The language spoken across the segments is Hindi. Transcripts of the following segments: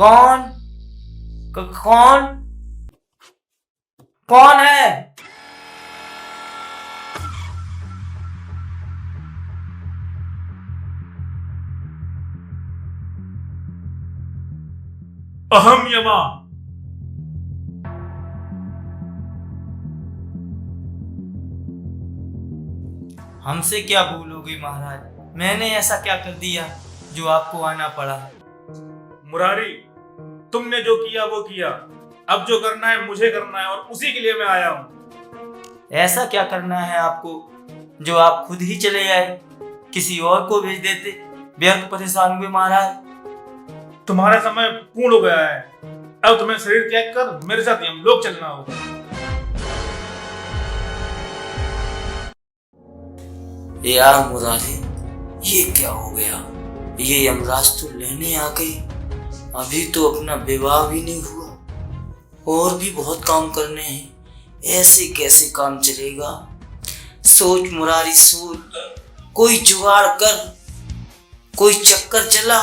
कौन? कौन? कौन है? अहम यमा। हमसे क्या भूल हो गई महाराज? मैंने ऐसा क्या कर दिया जो आपको आना पड़ा? मुरारी, तुमने जो किया वो किया। अब जो करना है मुझे करना है और उसी के लिए मैं आया हूँ। ऐसा क्या करना है आपको जो आप खुद ही चले आए? किसी और को भेज देते। व्यर्थ परेशान हुए महाराज। तुम्हारा समय पूर्ण हो गया है। अब तुम्हें शरीर त्याग कर मेरे साथ यमलोक चलना होगा। यार मुरारी, ये क्या हो गया? ये यमराज तो लेने आ गई। अभी तो अपना विवाह भी नहीं हुआ और भी बहुत काम करने हैं। ऐसे कैसे काम चलेगा? सोच मुरारी सोच, कोई जुगाड़ कर, कोई चक्कर चला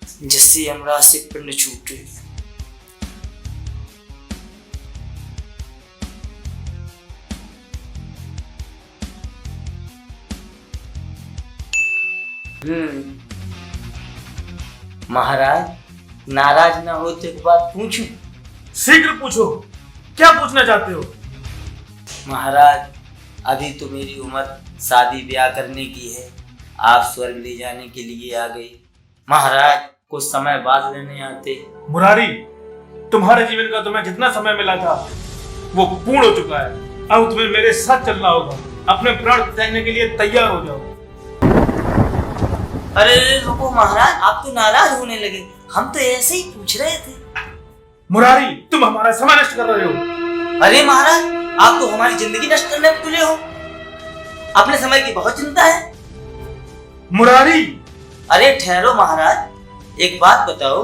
जिससे यमराज से पिंड छूटे। महाराज, नाराज ना हो तो एक बात पूछूं? शीघ्र पूछो, क्या पूछना चाहते हो? महाराज, अभी तो मेरी उम्र शादी ब्याह करने की है। आप स्वर्ग ले जाने के लिए आ गए। महाराज, कुछ समय बाद लेने आते। मुरारी, तुम्हारे जीवन का तुम्हें जितना समय मिला था वो पूर्ण हो चुका है। अब तुम्हें मेरे साथ चलना होगा। अपने प्राण त्यागने के लिए तैयार हो जाओ। अरे रुको महाराज, आप तो नाराज होने लगे। हम तो ऐसे ही पूछ रहे थे। मुरारी, तुम हमारा समय नष्ट कर रहे हो। अरे महाराज, आप तो हमारी जिंदगी नष्ट करने में तुले हो। अपने समय की बहुत चिंता है। मुरारी, अरे ठहरो महाराज, एक बात बताओ,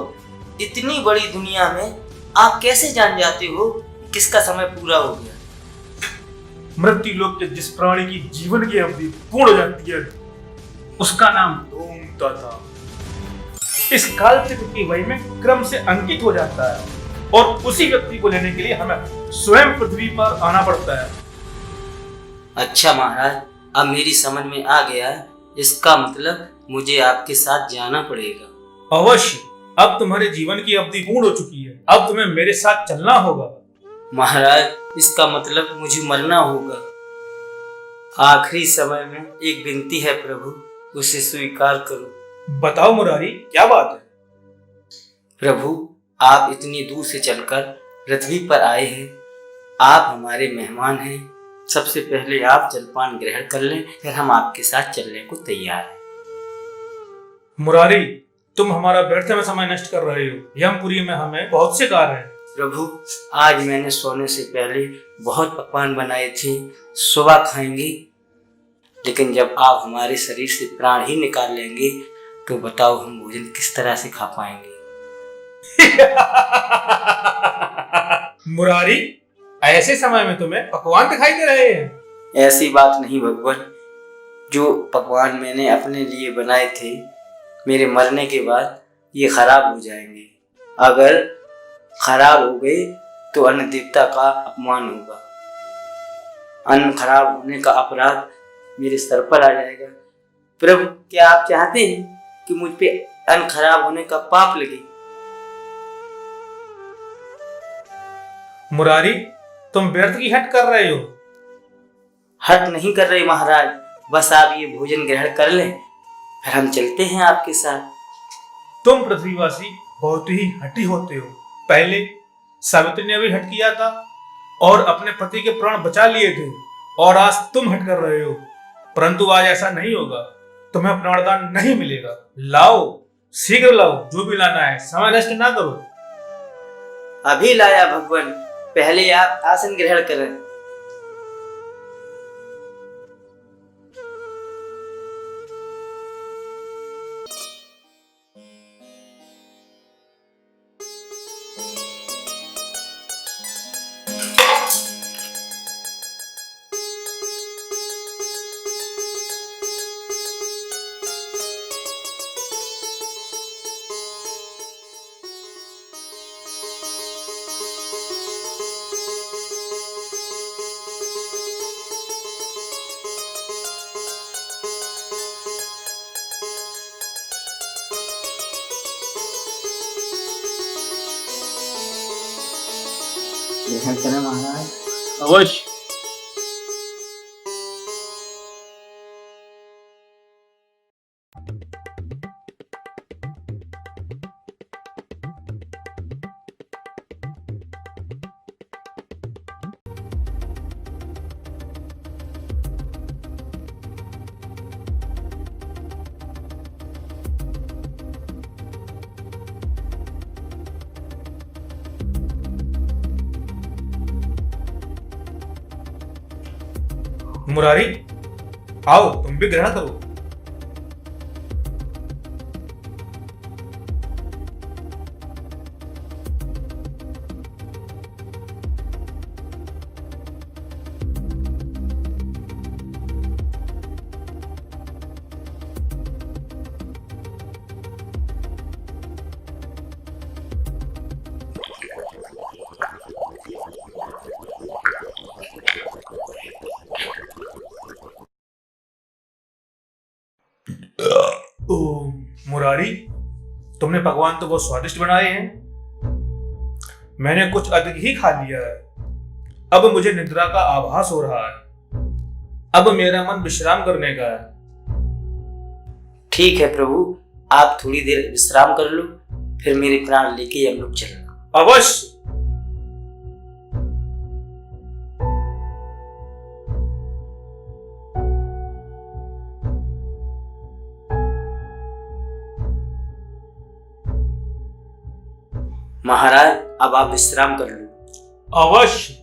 इतनी बड़ी दुनिया में आप कैसे जान जाते हो कि किसका समय पूरा हो गया? मृत्यु लोक के जिस प्राणी की जीवन की अवधि पूर्ण हो जाती है उसका नाम ढूंढता था। इस काल चक्र की वही में क्रम से अंकित हो जाता है और उसी व्यक्ति को लेने के लिए हमें स्वयं पृथ्वी पर आना पड़ता है। अच्छा महाराज, अब मेरी समझ में आ गया। इसका मतलब मुझे आपके साथ जाना पड़ेगा। अवश्य, अब तुम्हारे जीवन की अवधि पूर्ण हो चुकी है। अब तुम्हें मेरे साथ चलना होगा। महाराज, इसका मतलब मुझे मरना होगा। आखिरी समय में एक विनती है प्रभु, उसे स्वीकार करो। बताओ मुरारी, क्या बात है? प्रभु, आप इतनी दूर से चलकर पृथ्वी पर आए हैं। आप हमारे मेहमान हैं। सबसे पहले आप जलपान ग्रहण कर लें, फिर हम आपके साथ चलने को तैयार हैं। मुरारी, तुम हमारा व्यर्थ में समय नष्ट कर रहे हो। यमपुरी में हमें बहुत से कार्य हैं। प्रभु, आज मैंने सोने से पहले बहुत पकवान बनाए थे। सुबह खाएंगे, लेकिन जब आप हमारे शरीर से प्राण ही निकाल लेंगे तो बताओ हम भोजन किस तरह से खा पाएंगे? मुरारी, ऐसे समय में तुम्हें पकवान दिखाई दे रहे हैं? ऐसी बात नहीं भगवान। जो पकवान मैंने अपने लिए बनाए थे, मेरे मरने के बाद ये खराब हो जाएंगे। अगर खराब हो गए तो अन्न देवता का अपमान होगा। अन्न खराब होने का अपराध मेरे सर पर आ जाएगा। प्रभु, क्या आप चाहते हैं कि मुझ पे अन्न खराब होने का पाप लगे? मुरारी, तुम व्यर्थ की हट कर रहे हो। हट नहीं कर रहे महाराज, बस आप ये भोजन ग्रहण कर लें, फिर हम चलते हैं आपके साथ। तुम पृथ्वीवासी बहुत ही हठी होते हो। पहले सावित्री ने भी हट किया था और अपने पति के प्राण बचा लिए थे, और आज तुम हट कर रहे हो। परंतु आज ऐसा नहीं होगा। तुम्हें प्राणदान नहीं मिलेगा। लाओ, शीघ्र लाओ जो भी लाना है। समय नष्ट ना करो। अभी लाया भगवान, पहले आप आसन ग्रहण करें। ग्रहण करें महाराज। अवश्य। मुरारी, आओ तुम भी ग्रहण करो। ओ मुरारी, तुमने पकवान तो बहुत स्वादिष्ट बनाए हैं। मैंने कुछ अधिक ही खा लिया है। अब मुझे निद्रा का आभास हो रहा है। अब मेरा मन विश्राम करने का है। ठीक है प्रभु, आप थोड़ी देर विश्राम कर लो, फिर मेरे प्राण लेके हम लोग चलना। अवश्य। महाराज, अब आप विश्राम कर लो। अवश्य।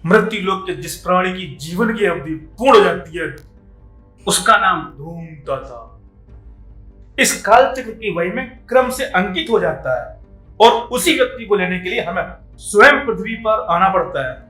मृत्यु लोक के जिस प्राणी की जीवन की अवधि पूर्ण हो जाती है, उसका नाम धूमता था। इस काल चक्र की वही में क्रम से अंकित हो जाता है और उसी व्यक्ति को लेने के लिए हमें स्वयं पृथ्वी पर आना पड़ता है।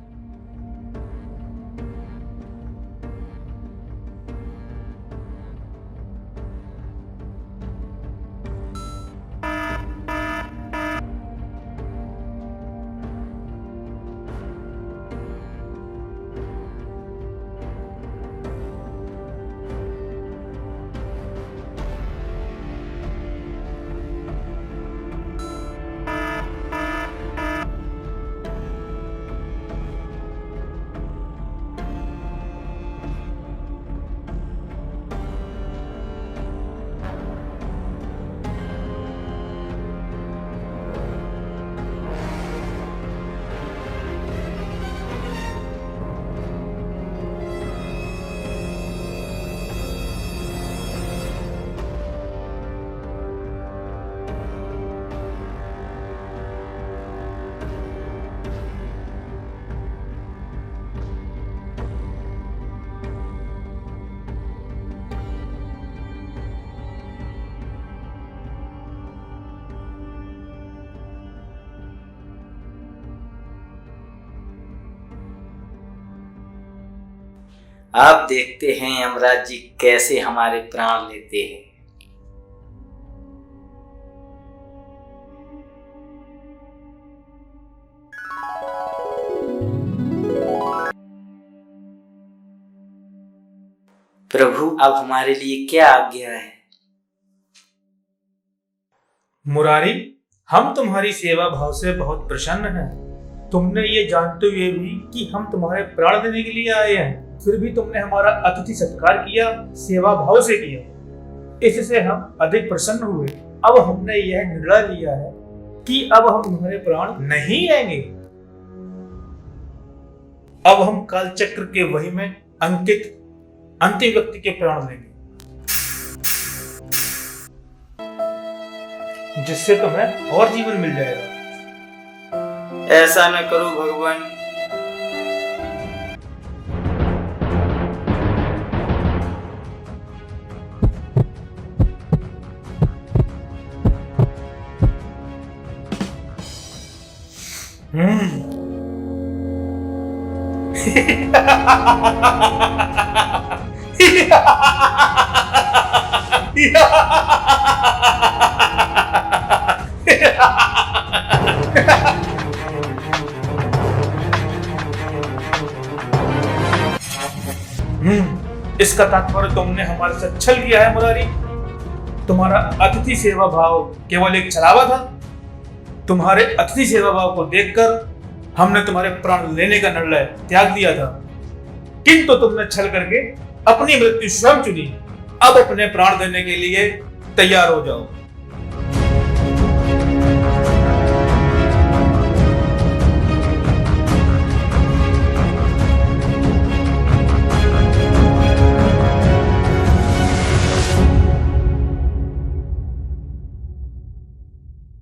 आप देखते हैं यमराज जी कैसे हमारे प्राण लेते हैं। प्रभु, अब हमारे लिए क्या आज्ञा है? मुरारी, हम तुम्हारी सेवा भाव से बहुत प्रसन्न हैं। तुमने ये जानते हुए भी कि हम तुम्हारे प्राण देने के लिए आए हैं, फिर भी तुमने हमारा अतिथि सत्कार किया, सेवा भाव से किया। इससे हम अधिक प्रसन्न हुए। अब हमने यह निर्णय लिया है कि अब हम तुम्हारे प्राण नहीं लेंगे। अब हम काल चक्र के वही में अंकित अंतिम व्यक्ति के प्राण लेंगे, जिससे तुम्हें और जीवन मिल जाएगा। ऐसा न करो भगवान। इसका तात्पर्य तुमने हमारे साथ छल किया है मुरारी। तुम्हारा अतिथि सेवा भाव केवल एक छलावा था। तुम्हारे अतिथि सेवा भाव को देखकर हमने तुम्हारे प्राण लेने का निर्णय त्याग दिया था, किंतु तुमने छल करके अपनी मृत्यु स्वयं चुनी। अब अपने प्राण देने के लिए तैयार हो जाओ।